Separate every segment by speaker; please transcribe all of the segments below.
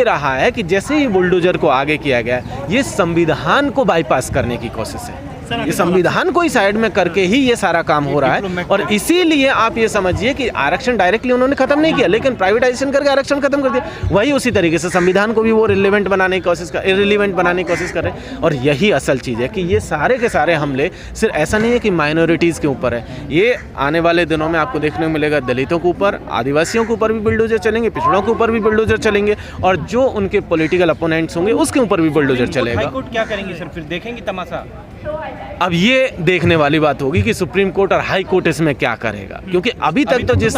Speaker 1: ये रहा है कि जैसे ही बुलडोजर को आगे किया गया, ये संविधान को बाईपास करने की कोशिश है। ये संविधान को ही साइड में करके ही ये सारा काम हो रहा है। और इसीलिए आप ये समझिए कि आरक्षण डायरेक्टली उन्होंने खत्म नहीं किया, लेकिन प्राइवेटाइजेशन करके आरक्षण खत्म कर दिया। वही उसी तरीके से संविधान को भी वो इर्रिलेवेंट बनाने की कोशिश कर रहे हैं। और यही असल चीज़ है कि ये सारे के सारे हमले सिर्फ ऐसा नहीं है कि माइनॉरिटीज़ के ऊपर है, ये आने वाले दिनों में आपको देखने को मिलेगा दलितों के ऊपर, आदिवासियों के ऊपर भी बुलडोजर चलेंगे, पिछड़ों के ऊपर भी बुलडोजर चलेंगे, और जो उनके पॉलिटिकल अपोनेंट्स होंगे उसके ऊपर भी बुलडोजर चलेगा।
Speaker 2: हाई कोर्ट क्या करेंगे सर, फिर देखेंगे तमाशा?
Speaker 1: अब ये देखने वाली बात होगी कि सुप्रीम कोर्ट और हाई कोर्ट इसमें क्या करेगा, क्योंकि अभी तक तो जिस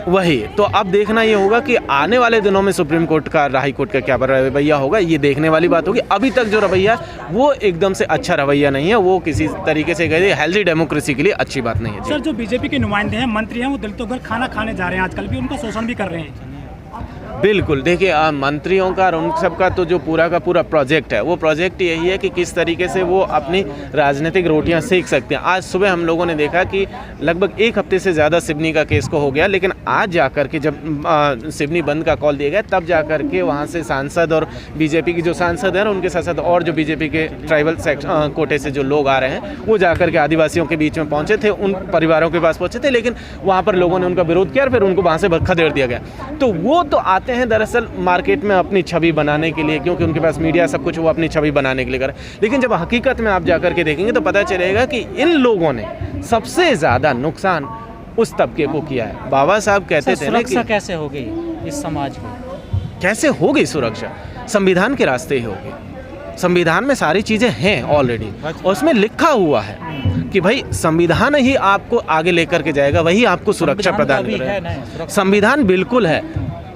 Speaker 1: वही तो अब देखना ये होगा कि आने वाले दिनों में सुप्रीम कोर्ट का हाई कोर्ट का क्या रवैया होगा, ये देखने वाली बात होगी। अभी तक जो रवैया वो एकदम से अच्छा रवैया नहीं है, वो किसी तरीके से कहे हेल्दी डेमोक्रेसी के लिए अच्छी बात नहीं है।
Speaker 3: सर, जो बीजेपी के नुमाइंदे हैं, मंत्री हैं, वो दलितों घर खाना खाने जा रहे हैं, आजकल भी उनका शोषण भी कर रहे हैं।
Speaker 1: बिल्कुल, देखिए मंत्रियों का और उन सब का तो जो पूरा का पूरा प्रोजेक्ट है, वो प्रोजेक्ट यही है कि किस तरीके से वो अपनी राजनीतिक रोटियां सेक सकते हैं। आज सुबह हम लोगों ने देखा कि लगभग एक हफ्ते से ज़्यादा सिवनी का केस को हो गया, लेकिन आज जाकर के जब सिवनी बंद का कॉल दिया गया, तब जाकर के वहाँ से सांसद और बीजेपी की जो सांसद हैं उनके साथ साथ और जो बीजेपी के ट्राइबल कोटे से जो लोग आ रहे हैं, वो जाकर के आदिवासियों के बीच में पहुँचे थे, उन परिवारों के पास पहुँचे थे, लेकिन वहाँ पर लोगों ने उनका विरोध किया और फिर उनको वहाँ से खदेड़ दिया गया। तो वो तो आते हैं दरअसल मार्केट में अपनी छवि बनाने के लिए, क्योंकि उनके पास मीडिया सब कुछ, वो अपनी छवि बनाने के लिए कर। लेकिन जब हकीकत में आप जाकर के देखेंगे तो पता चलेगा कि इन लोगों ने सबसे ज़्यादा नुकसान उस तबके को किया है। बाबा साहब कहते थे ना कि
Speaker 4: कैसे हो गई इस समाज में,
Speaker 1: कैसे हो गई सुरक्षा, संविधान के रास्ते ही होगी। संविधान में सारी चीज़ें हैं ऑलरेडी, और उसमें लिखा हुआ है कि भाई संविधान ही आपको आगे लेकर के जाएगा, वही आपको सुरक्षा प्रदान करेगा। संविधान बिल्कुल है,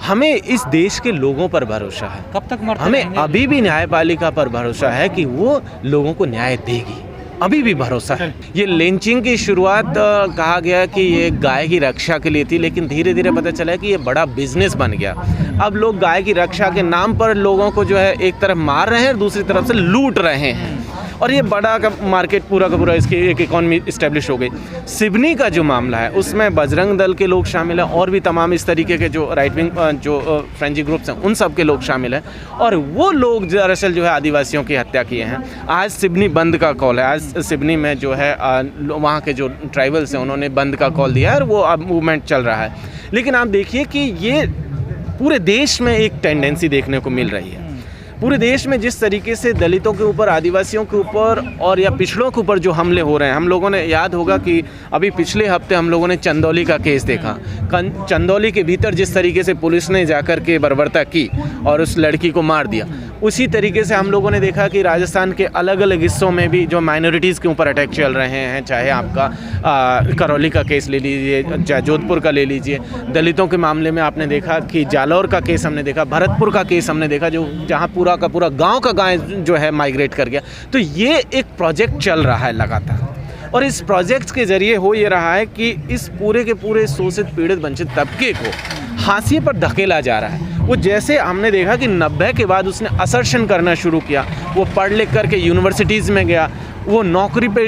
Speaker 1: हमें इस देश के लोगों पर भरोसा है।
Speaker 4: कब तक
Speaker 1: हमें अभी भी न्यायपालिका पर भरोसा है कि वो लोगों को न्याय देगी, अभी भी भरोसा है। ये लिंचिंग की शुरुआत कहा गया कि ये गाय की रक्षा के लिए थी, लेकिन धीरे धीरे पता चला कि ये बड़ा बिजनेस बन गया। अब लोग गाय की रक्षा के नाम पर लोगों को जो है एक तरफ मार रहे हैं और दूसरी तरफ से लूट रहे हैं, और ये बड़ा का मार्केट पूरा का पूरा इसकी एक इकॉनमी इस्टेब्लिश हो गई। सिवनी का जो मामला है उसमें बजरंग दल के लोग शामिल हैं, और भी तमाम इस तरीके के जो राइट विंग जो फ्रेंची ग्रुप्स हैं उन सब के लोग शामिल हैं, और वो लोग दरअसल जो है आदिवासियों की हत्या किए हैं। आज सिवनी बंद का कॉल है, आज सिवनी में जो है वहाँ के जो ट्राइबल्स हैं उन्होंने बंद का कॉल दिया है, और वो अब मूवमेंट चल रहा है। लेकिन आप देखिए कि ये पूरे देश में एक टेंडेंसी देखने को मिल रही है। पूरे देश में जिस तरीके से दलितों के ऊपर, आदिवासियों के ऊपर और या पिछड़ों के ऊपर जो हमले हो रहे हैं, हम लोगों ने याद होगा कि अभी पिछले हफ्ते हम लोगों ने चंदौली का केस देखा। चंदौली के भीतर जिस तरीके से पुलिस ने जाकर के बर्बरता की और उस लड़की को मार दिया, उसी तरीके से हम लोगों ने देखा कि राजस्थान के अलग अलग हिस्सों में भी जो माइनॉरिटीज़ के ऊपर अटैक चल रहे हैं, चाहे आपका करौली का केस ले लीजिए, चाहे जोधपुर का ले लीजिए। दलितों के मामले में आपने देखा कि जालौर का केस हमने देखा, भरतपुर का केस हमने देखा, जो जहाँ पूरा का पूरा गांव का गांव जो है माइग्रेट कर गया। तो ये एक प्रोजेक्ट चल रहा है लगातार, और इस प्रोजेक्ट के जरिए हो ये रहा है कि इस पूरे के पूरे शोषित, पीड़ित, वंचित तबके को हाशिए पर धकेला जा रहा है। वो जैसे हमने देखा कि 90 के बाद उसने असर्शन करना शुरू किया, वो पढ़ लिख करके यूनिवर्सिटीज़ में गया, वो नौकरी पे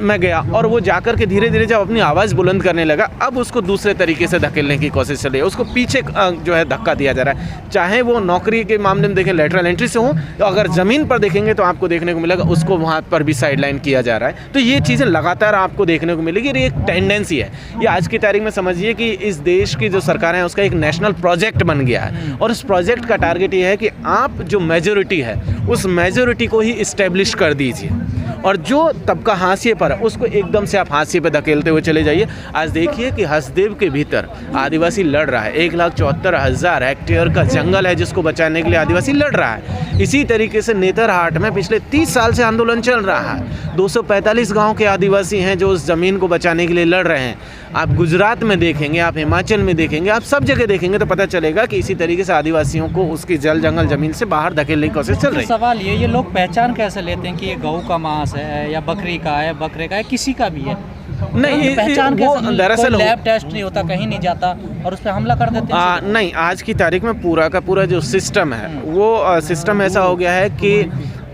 Speaker 1: में गया, और वो जाकर के धीरे धीरे जब अपनी आवाज़ बुलंद करने लगा, अब उसको दूसरे तरीके से धकेलने की कोशिश चल रही है, उसको पीछे जो है धक्का दिया जा रहा है। चाहे वो नौकरी के मामले में देखें लेटरल एंट्री से हो, तो अगर ज़मीन पर देखेंगे तो आपको देखने को मिलेगा उसको वहाँ पर भी साइडलाइन किया जा रहा है। तो ये चीज़ें लगातार आपको देखने को मिलेगी, ये एक टेंडेंसी है। ये आज की तारीख में समझिए कि इस देश की जो सरकार है उसका एक नेशनल प्रोजेक्ट बन गया है, और उस प्रोजेक्ट का टारगेट ये है कि आप जो मेजोरिटी है उस मेजोरिटी को ही इस्टेब्लिश कर दीजिए, और जो तबका हाशिए पर है उसको एकदम से आप हाशिए पे धकेलते हुए चले जाइए। आज देखिए कि हसदेव के भीतर आदिवासी लड़ रहा है, 1,74,000 हेक्टेयर का जंगल है जिसको बचाने के लिए आदिवासी लड़ रहा है। इसी तरीके से नेतरहाट में पिछले 30 साल से आंदोलन चल रहा है। 245 गांव के आदिवासी हैं जो उस ज़मीन को बचाने के लिए लड़ रहे हैं। आप गुजरात में देखेंगे, आप हिमाचल में देखेंगे, आप सब जगह देखेंगे तो पता चलेगा कि इसी तरीके से आदिवासियों को उसकी जल जंगल ज़मीन से बाहर धकेलने की कोशिश चल रही है।
Speaker 4: सवाल ये लोग पहचान कैसे लेते हैं कि ये गऊ का मांस है या बकरी का है, बकरे का है, किसी का भी है?
Speaker 1: नहीं,
Speaker 4: पहचान कैसे?
Speaker 1: दरअसल
Speaker 4: लैब टेस्ट नहीं होता, कहीं नहीं जाता और उस पर हमला कर देते हैं।
Speaker 1: नहीं, आज की तारीख में पूरा का पूरा जो सिस्टम है वो सिस्टम ऐसा हो गया है कि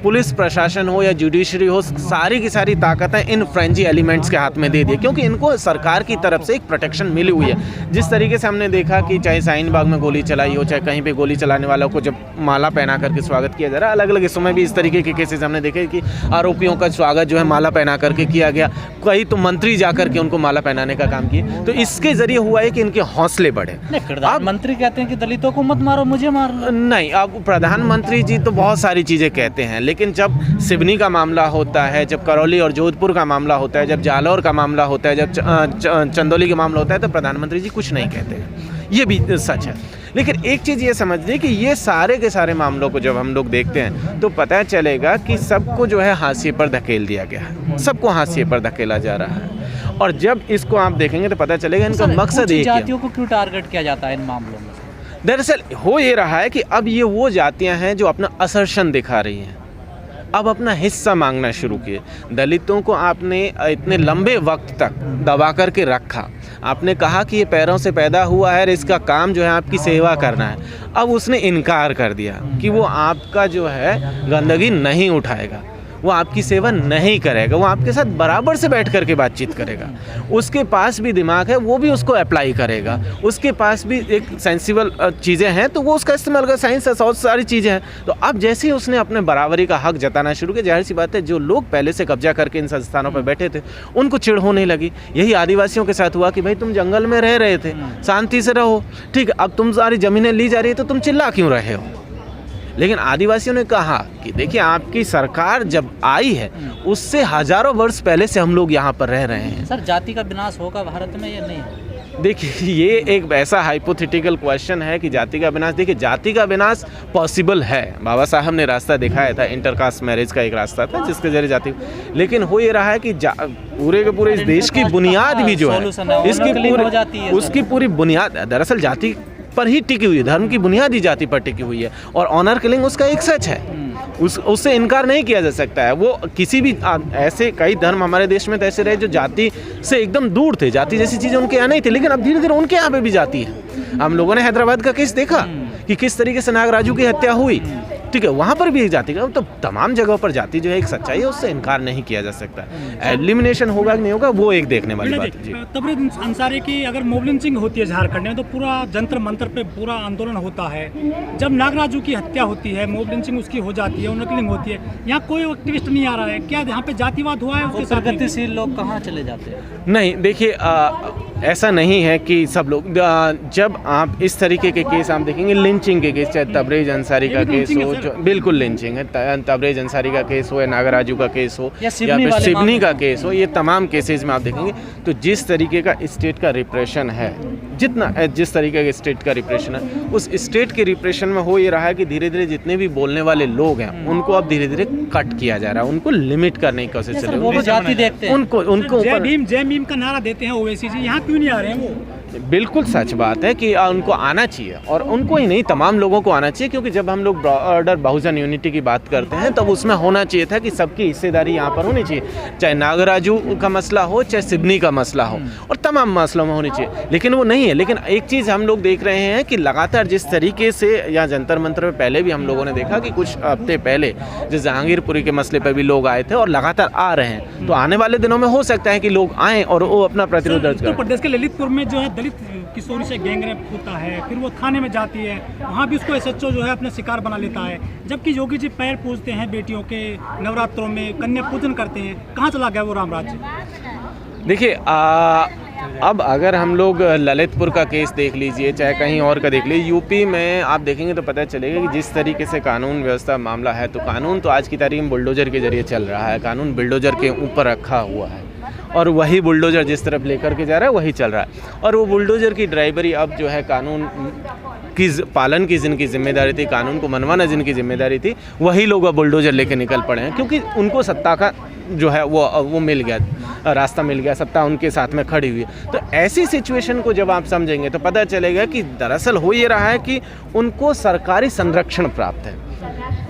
Speaker 1: पुलिस प्रशासन हो या जुडिशरी हो, सारी की सारी ताकतें इन फ्रेंची एलिमेंट्स के हाथ में दे दी, क्योंकि इनको सरकार की तरफ से एक प्रोटेक्शन मिली हुई है। जिस तरीके से हमने देखा कि चाहे शाहीन बाग में गोली चलाई हो, चाहे कहीं पे गोली चलाने वालों को जब माला पहना करके स्वागत किया जा रहा है, अलग अलग हिस्सों में भी इस तरीके के केसेस हमने देखे कि आरोपियों का स्वागत जो है माला पहना करके किया गया। कई तो मंत्री जाकर के उनको माला पहनाने का काम किए। तो इसके जरिए हुआ है कि इनके हौसले बढ़े।
Speaker 4: प्रधानमंत्री कहते हैं कि दलितों को मत मारो, मुझे मार लो।
Speaker 1: नहीं, अब प्रधानमंत्री जी तो बहुत सारी चीज़ें कहते हैं, लेकिन जब सिवनी का मामला होता है, जब करौली और जोधपुर का मामला होता है, जब जालौर का मामला होता है, जब चंदौली का मामला होता है, तो प्रधानमंत्री जी कुछ नहीं कहते हैं। ये भी सच है। लेकिन एक चीज़ ये समझिए कि ये सारे के सारे मामलों को जब हम लोग देखते हैं तो पता चलेगा कि सबको जो है हाशिए पर धकेल दिया गया है, सबको हाशिए पर धकेला जा रहा है। और जब इसको आप देखेंगे तो पता चलेगा इनका मकसद एक है।
Speaker 4: जातियों को क्यों टारगेट किया जाता है इन मामलों में?
Speaker 1: दरअसल हो ये रहा है कि अब ये वो जातियां हैं जो अपना असर्शन दिखा रही हैं, अब अपना हिस्सा मांगना शुरू किए। दलितों को आपने इतने लंबे वक्त तक दबा करके रखा, आपने कहा कि ये पैरों से पैदा हुआ है और इसका काम जो है आपकी सेवा करना है। अब उसने इनकार कर दिया कि वो आपका जो है गंदगी नहीं उठाएगा, वो आपकी सेवा नहीं करेगा, वो आपके साथ बराबर से बैठ करके बातचीत करेगा। उसके पास भी दिमाग है, वो भी उसको अप्लाई करेगा। उसके पास भी एक सेंसिबल चीज़ें हैं तो वो उसका इस्तेमाल कर, साइंस है, बहुत सारी चीज़ें हैं। तो अब जैसे ही उसने अपने बराबरी का हक जताना शुरू किया, जाहिर सी बात है जो लोग पहले से कब्जा करके इन संस्थानों पर बैठे थे उनको चिढ़ होने लगी। यही आदिवासियों के साथ हुआ कि भाई तुम जंगल में रह रहे थे, शांति से रहो, ठीक है, अब तुम सारी ज़मीनें ली जा रही है तो तुम चिल्ला क्यों रहे हो? लेकिन आदिवासियों ने कहा कि देखिए आपकी सरकार जब आई है उससे हजारों वर्ष पहले से हम लोग यहाँ पर रह रहे हैं।
Speaker 4: सर, जाति का विनाश होगा भारत में या नहीं?
Speaker 1: देखिए ये एक ऐसा हाइपोथेटिकल क्वेश्चन है कि जाति का विनाश, देखिए जाति का विनाश पॉसिबल है। बाबा साहब ने रास्ता दिखाया था, इंटरकास्ट मैरिज का एक रास्ता था जिसके जरिए जाति, लेकिन हो ये रहा है कि पूरे के पूरे इस देश की बुनियाद भी जो है उसकी पूरी बुनियाद दरअसल जाति पर ही टिकी हुई है, धर्म की बुनियादी जाति पर टिकी हुई है। और ऑनर किलिंग उसका एक सच है, उससे इनकार नहीं किया जा सकता है। वो किसी भी ऐसे कई धर्म हमारे देश में तो ऐसे रहे जो जाति से एकदम दूर थे, जाति जैसी चीज़ें उनके यहाँ नहीं थी, लेकिन अब धीरे धीरे उनके यहाँ पे भी जाती है। हम लोगों ने हैदराबाद का केस देखा कि किस तरीके से नागराजू की हत्या हुई, ठीक है, वहाँ पर भी एक जाति का, तो तमाम जगहों पर जाति जो है एक सच्चाई है, उससे इनकार नहीं किया जा सकता। एलिमिनेशन होगा कि नहीं होगा वो एक देखने वाली बात है। जी,
Speaker 3: तबरेज़ अंसारी की अगर मॉब लिंचिंग होती है झारखंड में तो पूरा जंतर मंतर पे पूरा आंदोलन होता है। जब नागराजू की हत्या होती है, मॉब लिंचिंग उसकी हो जाती है, नकलिंग होती है, यहाँ कोई एक्टिविस्ट नहीं आ रहा है। क्या यहाँ पे जातिवाद हुआ है? उसके साथ
Speaker 4: प्रगतिशील लोग कहाँ चले जाते हैं?
Speaker 1: नहीं, देखिए ऐसा नहीं है कि सब लोग, जब आप इस तरीके के केस आप देखेंगे, लिंचिंग के केस, चाहे तबरेज़ अंसारी का केस हो, जो बिल्कुल लिंचिंग है, तबरेज़ अंसारी का केस हो या नागराजू का केस हो या फिर सिवनी का केस हो, ये तमाम केसेस में आप देखेंगे तो जिस तरीके का स्टेट का रिप्रेशन है, जिस तरीके का स्टेट का रिप्रेशन है, उस स्टेट के रिप्रेशन में हो ये रहा है कि धीरे धीरे जितने भी बोलने वाले लोग हैं उनको अब धीरे धीरे कट किया जा रहा है, उनको लिमिट करने की कोशिश चल रही है। उनको
Speaker 3: जय भीम का नारा देते हैं ओवैसी जी, यहाँ क्यों नहीं आ रहे हैं वो?
Speaker 1: बिल्कुल सच बात है कि उनको आना चाहिए, और उनको ही नहीं तमाम लोगों को आना चाहिए, क्योंकि जब हम लोग ब्रॉडर बहुजन यूनिटी की बात करते हैं तब उसमें होना चाहिए था कि सबकी हिस्सेदारी यहाँ पर होनी चाहिए, चाहे नागराजू का मसला हो, चाहे सिवनी का मसला हो, और तमाम मसलों में होनी चाहिए, लेकिन वो नहीं है। लेकिन एक चीज़ हम लोग देख रहे हैं कि लगातार जिस तरीके से या जंतर मंतर में पहले भी हम लोगों ने देखा कि कुछ हफ्ते पहले जो जहांगीरपुरी के मसले पर भी लोग आए थे और लगातार आ रहे हैं, तो आने वाले दिनों में हो सकता है कि लोग आएँ और वो अपना प्रतिरोध दर्ज करें।
Speaker 3: उत्तर प्रदेश के ललितपुर में जो है दलित किशोरी से गैंग रेप होता है, फिर वो थाने में जाती है, वहाँ भी उसको एसएचओ जो है अपना शिकार बना लेता है, जबकि योगी जी पैर पूजते हैं बेटियों के, नवरात्रों में कन्या पूजन करते हैं। कहाँ चला गया वो राम राज्य?
Speaker 1: देखिए अब अगर हम लोग ललितपुर का केस देख लीजिए, चाहे कहीं और का देख लीजिए, यूपी में आप देखेंगे तो पता चलेगा कि जिस तरीके से कानून व्यवस्था मामला है, तो कानून तो आज की तारीख में बुलडोजर के जरिए चल रहा है, कानून बुलडोजर के ऊपर रखा हुआ है, और वही बुलडोजर जिस तरफ लेकर के जा रहा है वही चल रहा है। और वो बुलडोजर की ड्राइवरी अब जो है कानून की पालन की जिनकी जिम्मेदारी थी, कानून को मनवाना जिनकी जिम्मेदारी थी, वही लोग अब बुलडोजर लेके निकल पड़े हैं, क्योंकि उनको सत्ता का जो है वो मिल गया, रास्ता मिल गया, सत्ता उनके साथ में खड़ी हुई है। तो ऐसी सिचुएशन को जब आप समझेंगे तो पता चलेगा कि दरअसल हो ये रहा है कि उनको सरकारी संरक्षण प्राप्त है।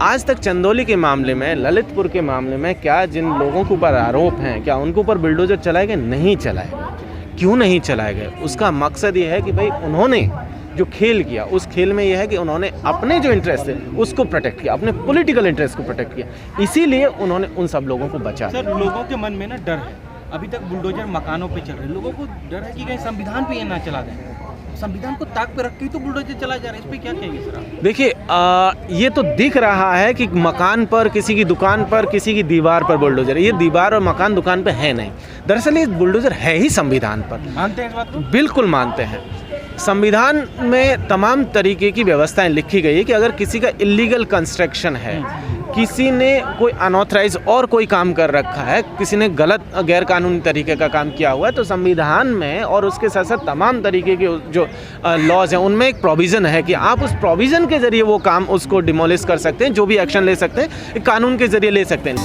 Speaker 1: आज तक चंदौली के मामले में, ललितपुर के मामले में क्या जिन लोगों के ऊपर आरोप हैं, क्या उनके ऊपर बुलडोजर चलाए गए? नहीं चलाए गए। क्यों नहीं चलाए गए? उसका मकसद ये है कि भाई उन्होंने जो खेल किया, उस खेल में यह है कि उन्होंने अपने जो इंटरेस्ट है उसको प्रोटेक्ट किया, अपने पॉलिटिकल इंटरेस्ट को प्रोटेक्ट किया, इसीलिए उन्होंने उन सब लोगों को बचाया।
Speaker 2: सर, लोगों के मन में ना डर है, अभी तक बुलडोजर मकानों पे चल रहे हैं, लोगों को डर है कि कहीं संविधान पे ये ना चला जाए। संविधान को ताक पे रख के ही तो बुलडोजर चला जा रहा है, इस पे क्या कहेंगे सर आप?
Speaker 1: देखिए, ये तो दिख रहा है कि मकान पर, किसी की दुकान पर, किसी की दीवार पर बुलडोजर है। ये दीवार और मकान दुकान पे है नहीं, दरअसल ये बुलडोजर है ही संविधान पर।
Speaker 2: मानते हैं इस बात को?
Speaker 1: बिल्कुल मानते हैं। संविधान में तमाम तरीके की व्यवस्थाएं लिखी गई है कि अगर किसी का इलीगल कंस्ट्रक्शन है, किसी ने कोई अनऑथराइज और कोई काम कर रखा है, किसी ने गलत गैरकानूनी तरीके का काम किया हुआ है, तो संविधान में और उसके साथ साथ तमाम तरीके के जो लॉज हैं उनमें एक प्रोविज़न है कि आप उस प्रोविज़न के ज़रिए वो काम उसको डिमोलिश कर सकते हैं, जो भी एक्शन ले सकते हैं कानून के ज़रिए ले सकते हैं।